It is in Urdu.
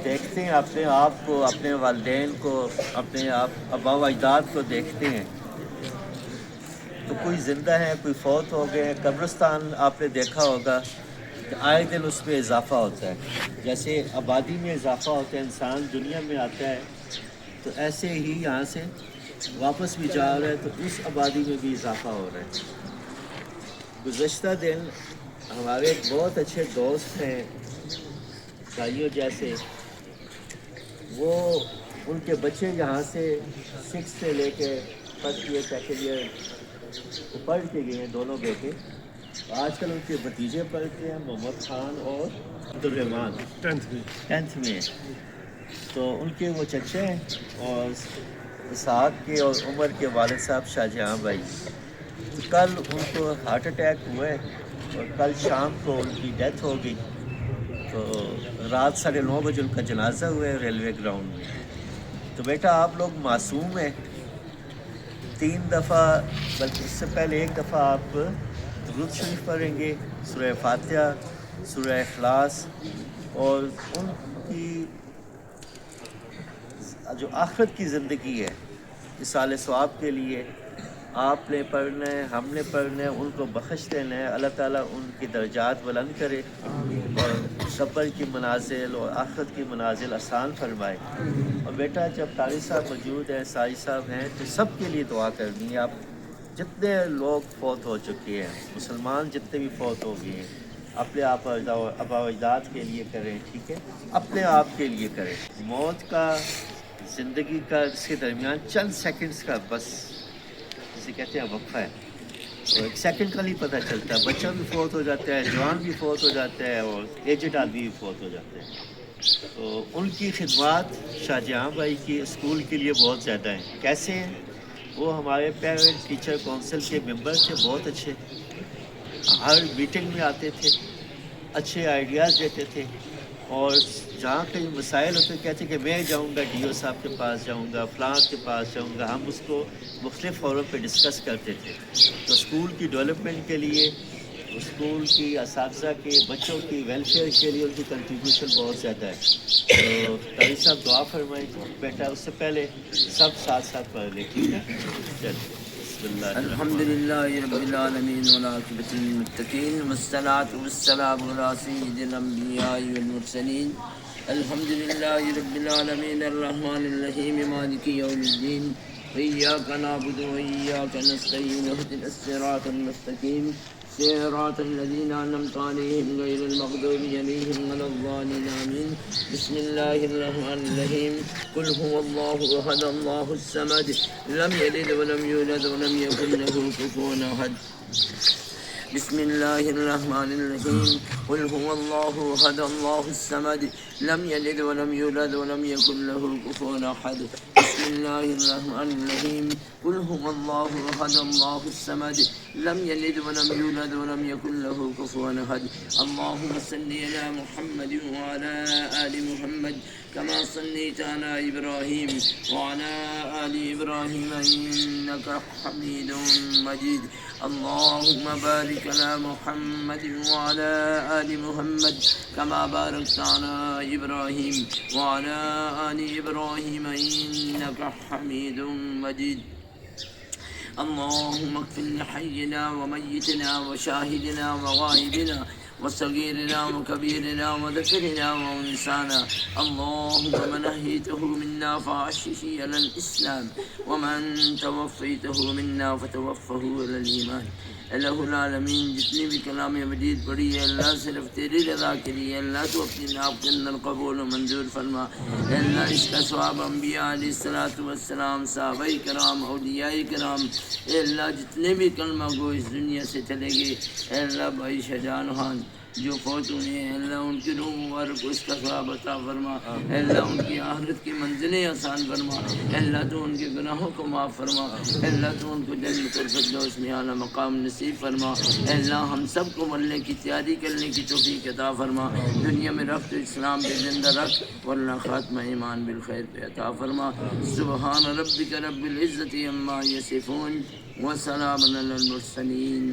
دیکھتے ہیں اپنے آپ کو، اپنے والدین کو، اپنے آبا و اجداد کو دیکھتے ہیں تو کوئی زندہ ہے، کوئی فوت ہو گئے. قبرستان آپ نے دیکھا ہوگا کہ آئے دن اس میں اضافہ ہوتا ہے. جیسے آبادی میں اضافہ ہوتا ہے، انسان دنیا میں آتا ہے تو ایسے ہی یہاں سے واپس بھی جا رہا ہے تو اس آبادی میں بھی اضافہ ہو رہا ہے. گزشتہ دن ہمارے ایک بہت اچھے دوست ہیں بھائیوں جیسے، وہ ان کے بچے یہاں سے 6 سے لے کے فرسٹ ایئر سیکنڈ ایئر پڑھ کے گئے ہیں دونوں بیٹے. آج کل ان کے بھتیجے پڑھتے ہیں، محمد خان اور عبدالرحمان 10th میں. تو ان کے وہ چچے ہیں اور اسحاق کے اور عمر کے والد صاحب شاہ جہاں بھائی. تو کل ان کو ہارٹ اٹیک ہوئے اور کل شام کو ان کی ڈیتھ ہو گئی. تو رات 9:30 بجے ان کا جنازہ ہوا ہے ریلوے گراؤنڈ میں. تو بیٹا آپ لوگ معصوم ہیں، 3 دفعہ بلکہ اس سے پہلے 1 دفعہ آپ درود شریف پڑھیں گے، سورہ فاتحہ، سورہ اخلاص، اور ان کی جو آخرت کی زندگی ہے اصالِ ثواب کے لیے آپ نے پڑھنا ہے، ہم نے پڑھنا ہے، ان کو بخش دینا ہے. اللہ تعالیٰ ان کی درجات بلند کرے اور قبر کی منازل اور آخرت کی منازل آسان فرمائے. اور بیٹا جب طارق صاحب موجود ہیں، سائی صاحب ہیں، تو سب کے لیے دعا کرنی ہے. آپ جتنے لوگ فوت ہو چکے ہیں، مسلمان جتنے بھی فوت ہو گئے ہیں، اپنے آبا و اجداد کے لیے کریں، ٹھیک ہے، اپنے آپ کے لیے کریں. موت کا، زندگی کا، اس کے درمیان چند سیکنڈز کا بس جسے کہتے ہیں وقفہ ہے. تو 1 سیکنڈ کا نہیں پتہ چلتا، بچہ بھی فوت ہو جاتا ہے، جوان بھی فوت ہو جاتا ہے اور ایجڈ آدمی بھی فوت ہو جاتے ہیں. تو ان کی خدمات شاہ جہاں بھائی کی اسکول کے لیے بہت زیادہ ہیں. کیسے ہیں؟ وہ ہمارے پیرنٹ ٹیچر کونسل کے ممبر تھے، بہت اچھے، ہر میٹنگ میں آتے تھے، اچھے آئیڈیاز دیتے تھے. اور جہاں کئی مسائل ہوتے کہتے کہ میں جاؤں گا ڈی او صاحب کے پاس جاؤں گا، فلاں کے پاس جاؤں گا. ہم اس کو مختلف فورم پہ ڈسکس کرتے تھے. تو اسکول کی ڈیولپمنٹ کے لیے، اسکول کی اساتذہ کے بچوں کی ویلفیئر کے لیے ان کی کنٹریبیوشن بہت زیادہ ہے. تو قاری صاحب دعا فرمائیں بیٹا. اس سے پہلے سب ساتھ ساتھ پڑھ لیں، ٹھیک ہے؟ چلیں بسم اللہ الحمد الرحمن للہ رب العالمین والعاقبۃ للمتقین والصلاة والسلام علی سید الانبیاء والمرسلین. الحمد للہ رب العالمین الرحمن الرحیم مالک یوم الدین. ایاک نعبد و ایاک نستعین اهدنا الصراط المستقیم صراط الذین انعمت علیہم غیر المغضوب علیہم ولا الضالین آمین. بسم اللہ الرحمن الرحیم. قل هو اللہ احد اللہ الصمد لم یلد ولم یولد ولم یکن له کفوا احد. بسم اللہ الرحمن الرحیم. قل هو اللہ احد اللہ الصمد لم یلد ولم یولد ولم یکن له کفوا احد. بسم اللہ الرحمن الرحیم. قل هو اللہ احد اللہ الصمد لم یلد ولم یولد ولم یکن له کفوا احد. اللهم صل علی محمد وعلى آل محمد كما صليت على إبراهيم وعلى آل إبراهيم إنك حميد مجيد. اللهم بارك على محمد وعلى آل محمد كما باركت على إبراهيم وعلى آل إبراهيم إنك حميد مجيد. اللهم اغفر لحينا وميتنا وشاهدنا وغائبنا وصغيرنا وكبيرنا وذكرنا وانسانا. اللهم من احييته منا فاعشه على الاسلام ومن توفيته منا فتوفه على الايمان. الہ العالمین جتنی بھی کلام مجید پڑھی ہے اللہ صرف تیری رضا کے لیے، اللہ تو اپنے نام کے اندر قبول و منظور فرما. اللہ اس کا ثواب انبیاء علیہ الصلوۃ والسلام، صحابہ کرام، اولیاء کرام، اے اللہ جتنے بھی کلمہ گو اس دنیا سے چلے گئے، اے اللہ بھائی شہجان خان جو فوت ہوئے ہیں، اللہ ان کی روح مبارک کو اس کا ثواب عطا فرما. اے اللہ ان کی آخرت کی منزلیں آسان فرما. اے اللہ تو ان کے گناہوں کو معاف فرما. اے اللہ تو ان کو جنت الفردوس میں اعلیٰ مقام نصیب فرما. اے اللہ ہم سب کو مرنے کی تیاری کرنے کی توفیق عطا فرما. دنیا میں رکھ تو اسلام پہ زندہ رکھ، ورنہ خاتمہ ایمان بالخیر پہ عطا فرما. سبحان ربک رب العزت عما یصفون وسلام علی المرسلین.